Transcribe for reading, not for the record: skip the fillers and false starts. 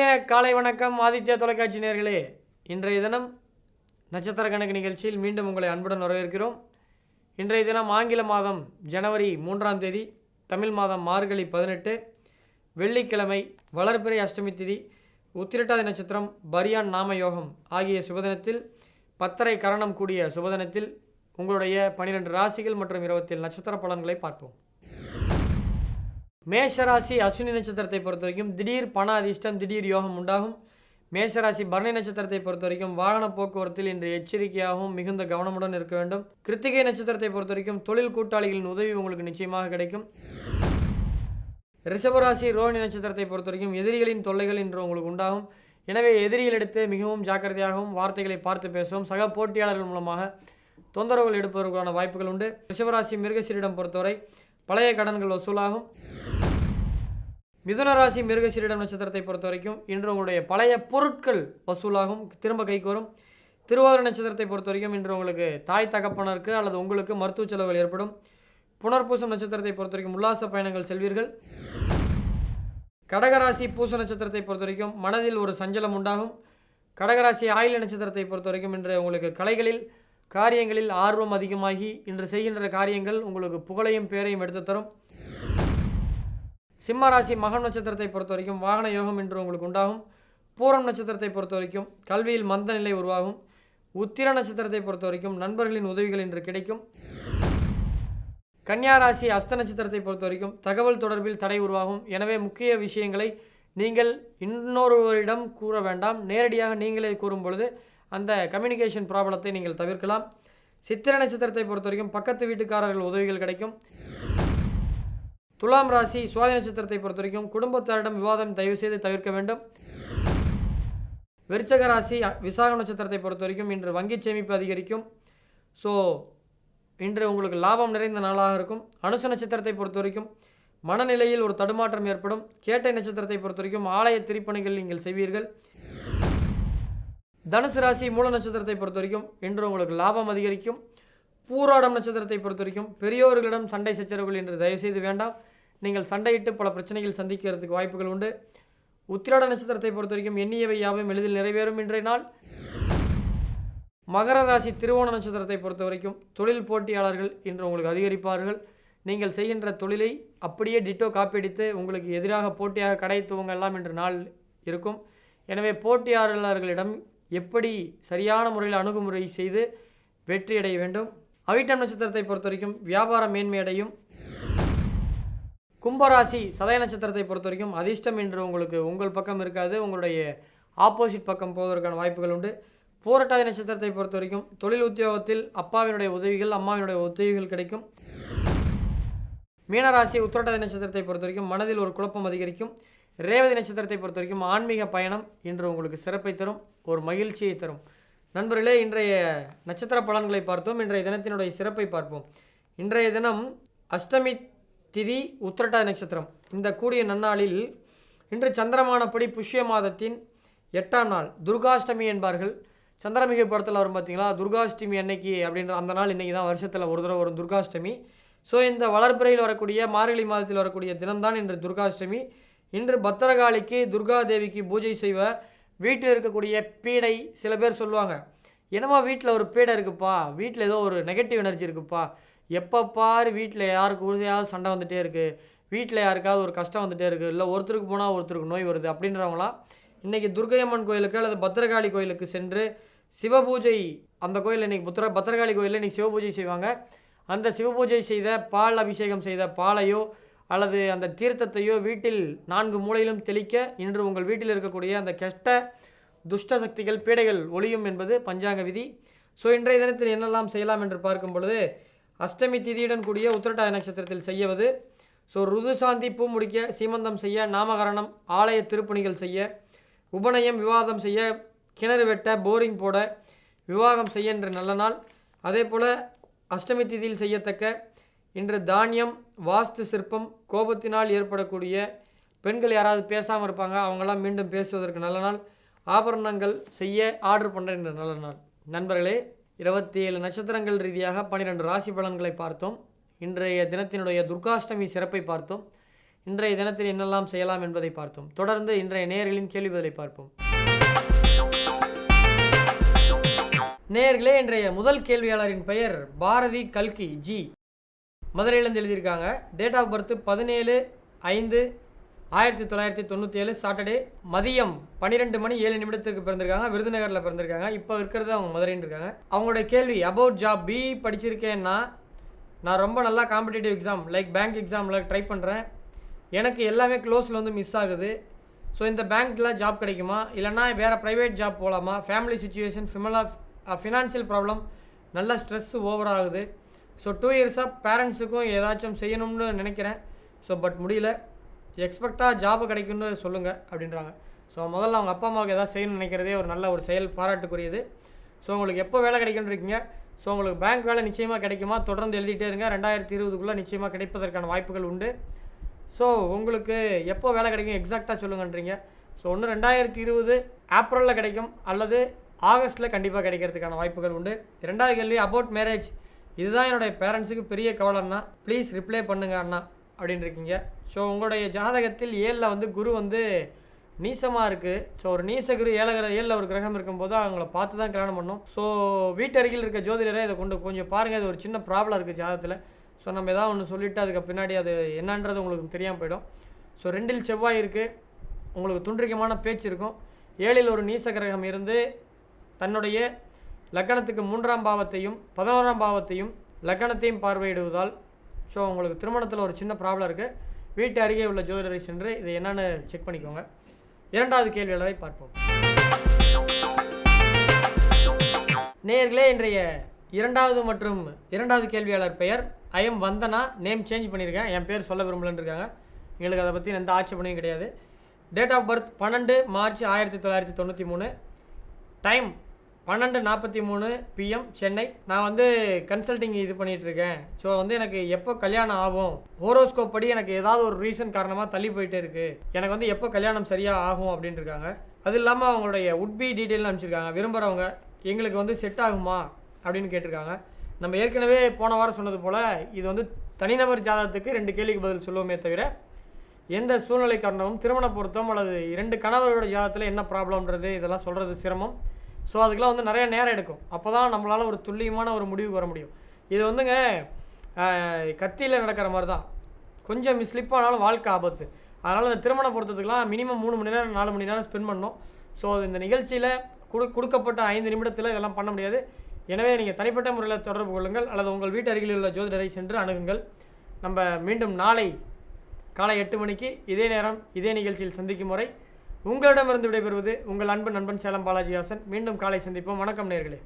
காலை வணக்கம் ஆதித்யா தொலைக்காட்சி நேயர்களே. இன்றைய தினம் நட்சத்திர கணக்கு நிகழ்ச்சியில் மீண்டும் உங்களை அன்புடன் வரவேற்கிறோம். இன்றைய தினம் ஆங்கில மாதம் ஜனவரி 3ஆம் தேதி, தமிழ் மாதம் மார்கழி 18, வெள்ளிக்கிழமை, வளர்பிறை அஷ்டமி திதி, உத்திரட்டாதி நட்சத்திரம், பரியான் நாம யோகம் ஆகிய சுபதினத்தில் 10:30 கரணம் கூடிய சுபதினத்தில் உங்களுடைய 12 ராசிகள் மற்றும் 27 நட்சத்திர பலன்களை பார்ப்போம். மேஷராசி அஸ்வினி நட்சத்திரத்தை பொறுத்த வரைக்கும் திடீர் பண அதிர்ஷ்டம், திடீர் யோகம் உண்டாகும். மேஷராசி பரணி நட்சத்திரத்தை பொறுத்த வரைக்கும் வாகன போக்குவரத்தில் இன்று எச்சரிக்கையாகவும் மிகுந்த கவனமுடன் இருக்க வேண்டும். கிருத்திகை நட்சத்திரத்தை பொறுத்த வரைக்கும் தொழில் கூட்டாளிகளின் உதவி உங்களுக்கு நிச்சயமாக கிடைக்கும். ரிஷபராசி ரோஹிணி நட்சத்திரத்தை பொறுத்த வரைக்கும் எதிரிகளின் தொல்லைகள் இன்று உங்களுக்கு உண்டாகும். எனவே எதிரிகளிடத்து மிகவும் ஜாக்கிரதையாகவும் வார்த்தைகளை பார்த்து பேசவும். சக போட்டியாளர்கள் மூலமாக தொந்தரவுகள் எடுப்பதற்கான வாய்ப்புகள் உண்டு. ரிஷபராசி மிருகசீரிடம் பொறுத்தவரை பழைய கடன்கள் வசூலாகும். மிதுன ராசி மிருகசீரிடம் நட்சத்திரத்தை பொறுத்த வரைக்கும் இன்று உங்களுடைய பழைய பொருட்கள் வசூலாகும், திரும்ப கைக்கு வரும். திருவாதிரை நட்சத்திரத்தை பொறுத்த வரைக்கும் இன்று உங்களுக்கு தாய் தகப்பனருக்கு அல்லது உங்களுக்கு மருத்துவ செலவுகள் ஏற்படும். புனர்பூசம் நட்சத்திரத்தை பொறுத்த வரைக்கும் உல்லாச பயணங்கள் செல்வீர்கள். கடகராசி பூச நட்சத்திரத்தை பொறுத்த வரைக்கும் மனதில் ஒரு சஞ்சலம் உண்டாகும். கடகராசி ஆயில்ய நட்சத்திரத்தை பொறுத்த வரைக்கும் இன்று உங்களுக்கு கலைகளில் காரியங்களில் ஆர்வம் அதிகமாகி இன்று செய்கின்ற காரியங்கள் உங்களுக்கு புகழையும் பேரையும் எடுத்து தரும். சிம்மராசி மகம் நட்சத்திரத்தை பொறுத்த வரைக்கும் வாகன யோகம் இன்று உங்களுக்கு உண்டாகும். பூரம் நட்சத்திரத்தை பொறுத்த வரைக்கும் கல்வியில் மந்த நிலை உருவாகும். உத்திர நட்சத்திரத்தை பொறுத்த வரைக்கும் நண்பர்களின் உதவிகள் இன்று கிடைக்கும். கன்னியாராசி அஸ்த நட்சத்திரத்தை பொறுத்த வரைக்கும் தகவல் தொடர்பில் தடை உருவாகும். எனவே முக்கிய விஷயங்களை நீங்கள் இன்னொருவரிடம் கூற வேண்டாம், நேரடியாக நீங்களே கூறும் பொழுது அந்த கம்யூனிகேஷன் ப்ராப்ளத்தை நீங்கள் தவிர்க்கலாம். சித்திரை நட்சத்திரத்தை பொறுத்த வரைக்கும் பக்கத்து வீட்டுக்காரர்கள் உதவிகள் கிடைக்கும். துலாம் ராசி சுவாதி நட்சத்திரத்தை பொறுத்த வரைக்கும் குடும்பத்தாரிடம் விவாதம் தயவுசெய்து தவிர்க்க வேண்டும். விருச்சக ராசி விசாக நட்சத்திரத்தை பொறுத்த வரைக்கும் இன்று வங்கி சேமிப்பு அதிகரிக்கும். ஸோ இன்று உங்களுக்கு லாபம் நிறைந்த நாளாக இருக்கும். அனுச நட்சத்திரத்தை பொறுத்த வரைக்கும் மனநிலையில் ஒரு தடுமாற்றம் ஏற்படும். கேட்டை நட்சத்திரத்தை பொறுத்த வரைக்கும் ஆலய திருப்பணிகள் நீங்கள் செய்வீர்கள். தனுசு ராசி மூல நட்சத்திரத்தை பொறுத்த வரைக்கும் இன்று உங்களுக்கு லாபம் அதிகரிக்கும். பூராடம் நட்சத்திரத்தை பொறுத்த வரைக்கும் பெரியோர்களிடம் சண்டை சச்சரவுகள் இன்று தயவுசெய்து வேண்டாம். நீங்கள் சண்டையிட்டு பல பிரச்சனைகள் சந்திக்கிறதுக்கு வாய்ப்புகள் உண்டு. உத்திராட நட்சத்திரத்தை பொறுத்த வரைக்கும் எண்ணியவை யாவும் எளிதில் நிறைவேறும் இன்றைய நாள். மகர ராசி திருவோண நட்சத்திரத்தை பொறுத்த வரைக்கும் தொழில் போட்டியாளர்கள் இன்று உங்களுக்கு அதிகரிப்பார்கள். நீங்கள் செய்கின்ற தொழிலை அப்படியே டிட்டோ காப்பியடித்து உங்களுக்கு எதிராக போட்டியாக கடை துவங்கலாம் என்ற நாள் இருக்கும். எனவே போட்டியாளர்களிடம் எப்படி சரியான முறையில் அணுகுமுறை செய்து வெற்றியடைய வேண்டும். அவிட்டம் நட்சத்திரத்தை பொறுத்த வரைக்கும் வியாபார மேன்மையடையும். கும்பராசி சதய நட்சத்திரத்தை பொறுத்த வரைக்கும் அதிர்ஷ்டம் என்று உங்களுக்கு உங்கள் பக்கம் இருக்காது, உங்களுடைய ஆப்போசிட் பக்கம் போவதற்கான வாய்ப்புகள் உண்டு. பூரட்டாதி நட்சத்திரத்தை பொறுத்த வரைக்கும் தொழில் உத்தியோகத்தில் அப்பாவினுடைய உதவிகள், அம்மாவினுடைய உதவிகள் கிடைக்கும். மீனராசி உத்திரட்டாதி நட்சத்திரத்தை பொறுத்த வரைக்கும் மனதில் ஒரு குழப்பம் அதிகரிக்கும். ரேவதி நட்சத்திரத்தை பொறுத்த வரைக்கும் ஆன்மீக பயணம் இன்று உங்களுக்கு சிறப்பை தரும், ஒரு மகிழ்ச்சியை தரும். நண்பர்களே, இன்றைய நட்சத்திர பலன்களை பார்த்தோம். இன்றைய தினத்தினுடைய சிறப்பை பார்ப்போம். இன்றைய தினம் அஷ்டமி திதி, உத்திரட்டாதி நட்சத்திரம். இந்த கூடிய நன்னாளில் இன்று சந்திரமானப்படி புஷ்ய மாதத்தின் 8ஆம் நாள் துர்காஷ்டமி என்பார்கள். சந்திரமிகு படத்தில் வரும் பார்த்தீங்களா, துர்காஷ்டமி அன்னைக்கு அப்படின்ற அந்த நாள் இன்றைக்கி தான் வருஷத்தில் ஒரு தடவை வரும் துர்காஷ்டமி. ஸோ இந்த வளர்பிறையில் வரக்கூடிய மார்கழி மாதத்தில் வரக்கூடிய தினம்தான் இன்று துர்காஷ்டமி. இன்று பத்திரகாளிக்கு துர்காதேவிக்கு பூஜை செய்வ. வீட்டில் இருக்கக்கூடிய பீடை, சில பேர் சொல்லுவாங்க, என்னமோ வீட்டில் ஒரு பீடை இருக்குப்பா, வீட்டில் ஏதோ ஒரு நெகட்டிவ் எனர்ஜி இருக்குப்பா, எப்போ பாரு வீட்டில் யாருயாவது சண்டை வந்துகிட்டே இருக்குது, வீட்டில் யாருக்காவது ஒரு கஷ்டம் வந்துகிட்டே இருக்குது, இல்லை ஒருத்தருக்கு போனால் ஒருத்தருக்கு நோய் வருது அப்படின்றவங்களாம் இன்றைக்கி துர்கையம்மன் கோயிலுக்கு அல்லது பத்திரகாளி கோயிலுக்கு சென்று சிவபூஜை, அந்த கோயிலில் இன்றைக்கி பத்திரகாளி கோயிலில் இன்றைக்கி சிவபூஜை செய்வாங்க. அந்த சிவபூஜை செய்த பால் அபிஷேகம் செய்த பாலையோ அல்லது அந்த தீர்த்தத்தையோ வீட்டில் 4 மூலையிலும் தெளிக்க இன்று உங்கள் வீட்டில் இருக்கக்கூடிய அந்த கெட்ட துஷ்ட சக்திகள், பீடைகள் ஒளியும் என்பது பஞ்சாங்க விதி. ஸோ இன்றைய தினத்தில் என்னெல்லாம் செய்யலாம் என்று பார்க்கும் பொழுது அஷ்டமி திதியுடன் கூடிய உத்திரட்டாதி நட்சத்திரத்தில் செய்வது. ஸோ ருதுசாந்தி, பூ முடிக்க, சீமந்தம் செய்ய, நாமகரணம், ஆலய திருப்பணிகள் செய்ய, உபநயம், விவாதம் செய்ய, கிணறு வெட்ட, போரிங் போட, விவாகம் செய்ய என்ற நல்ல நாள். அதே போல் அஷ்டமி திதியில் செய்யத்தக்க இன்று தானியம், வாஸ்து சிற்பம், கோபத்தினால் ஏற்படக்கூடிய பெண்கள் யாராவது பேசாமல் இருப்பாங்க, அவங்களாம் மீண்டும் பேசுவதற்கு நல்ல நாள். ஆபரணங்கள் செய்ய ஆர்டர் பண்ணுற என்ற நல்ல நாள். நண்பர்களே, 27 நட்சத்திரங்கள் ரீதியாக 12 ராசி பலன்களை பார்த்தோம். இன்றைய தினத்தினுடைய துர்காஷ்டமி சிறப்பை பார்த்தோம். இன்றைய தினத்தில் என்னெல்லாம் செய்யலாம் என்பதை பார்த்தோம். தொடர்ந்து இன்றைய நேயர்களின் கேள்வி பதிலை பார்ப்போம். நேயர்களே, இன்றைய முதல் கேள்வியாளரின் பெயர் பாரதி கல்கி ஜி. மதுரையிலேருந்து எழுதியிருக்காங்க. டேட் ஆஃப் பர்த் 17/5/1997 சாட்டர்டே மதியம் 12:07 பிறந்திருக்காங்க. விருதுநகரில் பிறந்திருக்காங்க. இப்போ இருக்கிறது அவங்க மதுரைன்னு இருக்காங்க. அவங்களுடைய கேள்வி அபவுட் ஜாப். பிஇ படிச்சிருக்கேன்னா நான் ரொம்ப நல்லா காம்படிட்டிவ் எக்ஸாம் லைக் பேங்க் எக்ஸாமில் ட்ரை பண்ணுறேன். எனக்கு எல்லாமே க்ளோஸில் வந்து மிஸ் ஆகுது. ஸோ இந்த பேங்க்கில் ஜாப் கிடைக்குமா, இல்லைனா வேறு ப்ரைவேட் ஜாப் போகலாமா? ஃபேமிலி சுச்சுவேஷன், ஃபினான்ஷியல் ப்ராப்ளம், நல்ல ஸ்ட்ரெஸ் ஓவர் ஆகுது. ஸோ 2 இயர்ஸாக பேரண்ட்ஸுக்கும் ஏதாச்சும் செய்யணும்னு நினைக்கிறேன். ஸோ பட் முடியல. எக்ஸ்பெக்டாக ஜாப் கிடைக்கும்னு சொல்லுங்கள் அப்படின்றாங்க. ஸோ முதல்ல அவங்க அப்பா அம்மாவுக்கு எதாவது செய்யணும்னு நினைக்கிறதே ஒரு நல்ல ஒரு செயல், பாராட்டுக்குரியது. ஸோ உங்களுக்கு எப்போ வேலை கிடைக்குன்னு இருக்கீங்க. ஸோ உங்களுக்கு பேங்க் வேலை நிச்சயமாக கிடைக்குமா? தொடர்ந்து எழுதிட்டே இருங்க. 2020 நிச்சயமாக கிடைப்பதற்கான வாய்ப்புகள் உண்டு. ஸோ உங்களுக்கு எப்போ வேலை கிடைக்கும் எக்ஸாக்டாக சொல்லுங்கன்றீங்க. ஸோ ஒன்று 2020 ஏப்ரலில் கிடைக்கும், அல்லது ஆகஸ்ட்டில் கண்டிப்பாக கிடைக்கிறதுக்கான வாய்ப்புகள் உண்டு. 2வது கேள்வி அபவுட் மேரேஜ். இதுதான் என்னுடைய பேரண்ட்ஸுக்கு பெரிய கவலைன்னா ப்ளீஸ் ரிப்ளை பண்ணுங்க அண்ணா அப்படின்னு இருக்கீங்க. ஸோ உங்களுடைய ஜாதகத்தில் 7ல் வந்து குரு வந்து நீசமாக இருக்குது. ஸோ ஒரு நீச குரு 7ல் ஒரு கிரகம் இருக்கும்போது அவங்கள பார்த்து தான் கல்யாணம் பண்ணோம். ஸோ வீட்டருகில் இருக்க ஜோதிடரை இதை கொஞ்சம் பாருங்கள். இது ஒரு சின்ன ப்ராப்ளம் இருக்குது ஜாதகத்தில். ஸோ நம்ம எதாவது ஒன்று சொல்லிவிட்டு அதுக்கு பின்னாடி அது என்னன்றது உங்களுக்கு தெரியாமல் போயிடும். ஸோ 2ல் செவ்வாய் இருக்குது. உங்களுக்கு துன்றிக்கமான பேச்சு இருக்கும். 7ல் ஒரு நீச கிரகம் இருந்து தன்னுடைய லக்கணத்துக்கு 3ஆம் பாவத்தையும் 11ஆம் பாவத்தையும் லக்கணத்தையும் பார்வையிடுவதால் ஸோ உங்களுக்கு திருமணத்தில் ஒரு சின்ன ப்ராப்ளம் இருக்குது. வீட்டு அருகே உள்ள ஜோதிடரை சென்று இதை என்னென்னு செக் பண்ணிக்கோங்க. 2வது கேள்வியாளரை பார்ப்போம். நேயர்களே, இன்றைய 2வது கேள்வியாளர் பெயர் ஐஎம் வந்தனா. நேம் சேஞ்ச் பண்ணியிருக்கேன். என் பேர் சொல்ல விரும்பலன்னு இருக்காங்க. எங்களுக்கு அதை பற்றி எந்த ஆட்சேபனையும் கிடையாது. Date of birth 12 March 1993. Time 12:43 PM Chennai. நான் வந்து கன்சல்டிங் இது பண்ணிகிட்ருக்கேன். ஸோ வந்து எனக்கு எப்போ கல்யாணம் ஆகும், ஹோரோஸ்கோப் படி எனக்கு ஏதாவது ஒரு ரீசன் காரணமாக தள்ளி போயிட்டே இருக்குது. எனக்கு வந்து எப்போ கல்யாணம் சரியாக ஆகும் அப்படின்ட்டு இருக்காங்க. அது இல்லாமல் அவங்களுடைய உட்பி டீட்டெயில்னு அனுப்பிச்சிருக்காங்க. விரும்புகிறவங்க எங்களுக்கு வந்து செட் ஆகுமா அப்படின்னு கேட்டிருக்காங்க. நம்ம ஏற்கனவே போன வாரம் சொன்னது போல் இது வந்து தனிநபர் ஜாதகத்துக்கு 2 கேள்விக்கு பதில் சொல்லுவோமே தவிர எந்த சூழ்நிலை காரணமும் திருமண பொருத்தம் அல்லது 2 கணவர்களோட ஜாதகத்தில் என்ன ப்ராப்ளம்ன்றது இதெல்லாம் சொல்கிறது சிரமம். ஸோ அதுக்கெலாம் வந்து நிறைய நேரம் எடுக்கும். அப்போ தான் நம்மளால் ஒரு துல்லியமான ஒரு முடிவுக்கு வர முடியும். இது வந்துங்க கத்தியில் நடக்கிற மாதிரி தான். கொஞ்சம் ஸ்லிப் ஆனாலும் வாழ்க்கை ஆபத்து. அதனால் இந்த திருமண பொருத்தத்துக்குலாம் மினிமம் 3 மணி நேரம் 4 மணி நேரம் ஸ்பெண்ட் பண்ணணும். ஸோ இந்த நிகழ்ச்சியில் கொடுக்கப்பட்ட 5 நிமிடத்தில் இதெல்லாம் பண்ண முடியாது. எனவே நீங்கள் தனிப்பட்ட முறையில் தொடர்பு கொள்ளுங்கள், அல்லது உங்கள் வீட்டு அருகில் உள்ள ஜோதிடரை சென்று அணுகுங்கள். நம்ம மீண்டும் நாளை காலை 8 மணிக்கு இதே நேரம் இதே நிகழ்ச்சியில் சந்திக்கும் வரை உங்களிடமிருந்து விடைபெறுவது உங்கள் அன்பு நண்பன் சேலம் பாலாஜி ஹாசன். மீண்டும் காலை சந்திப்போம். வணக்கம் நேயர்களே.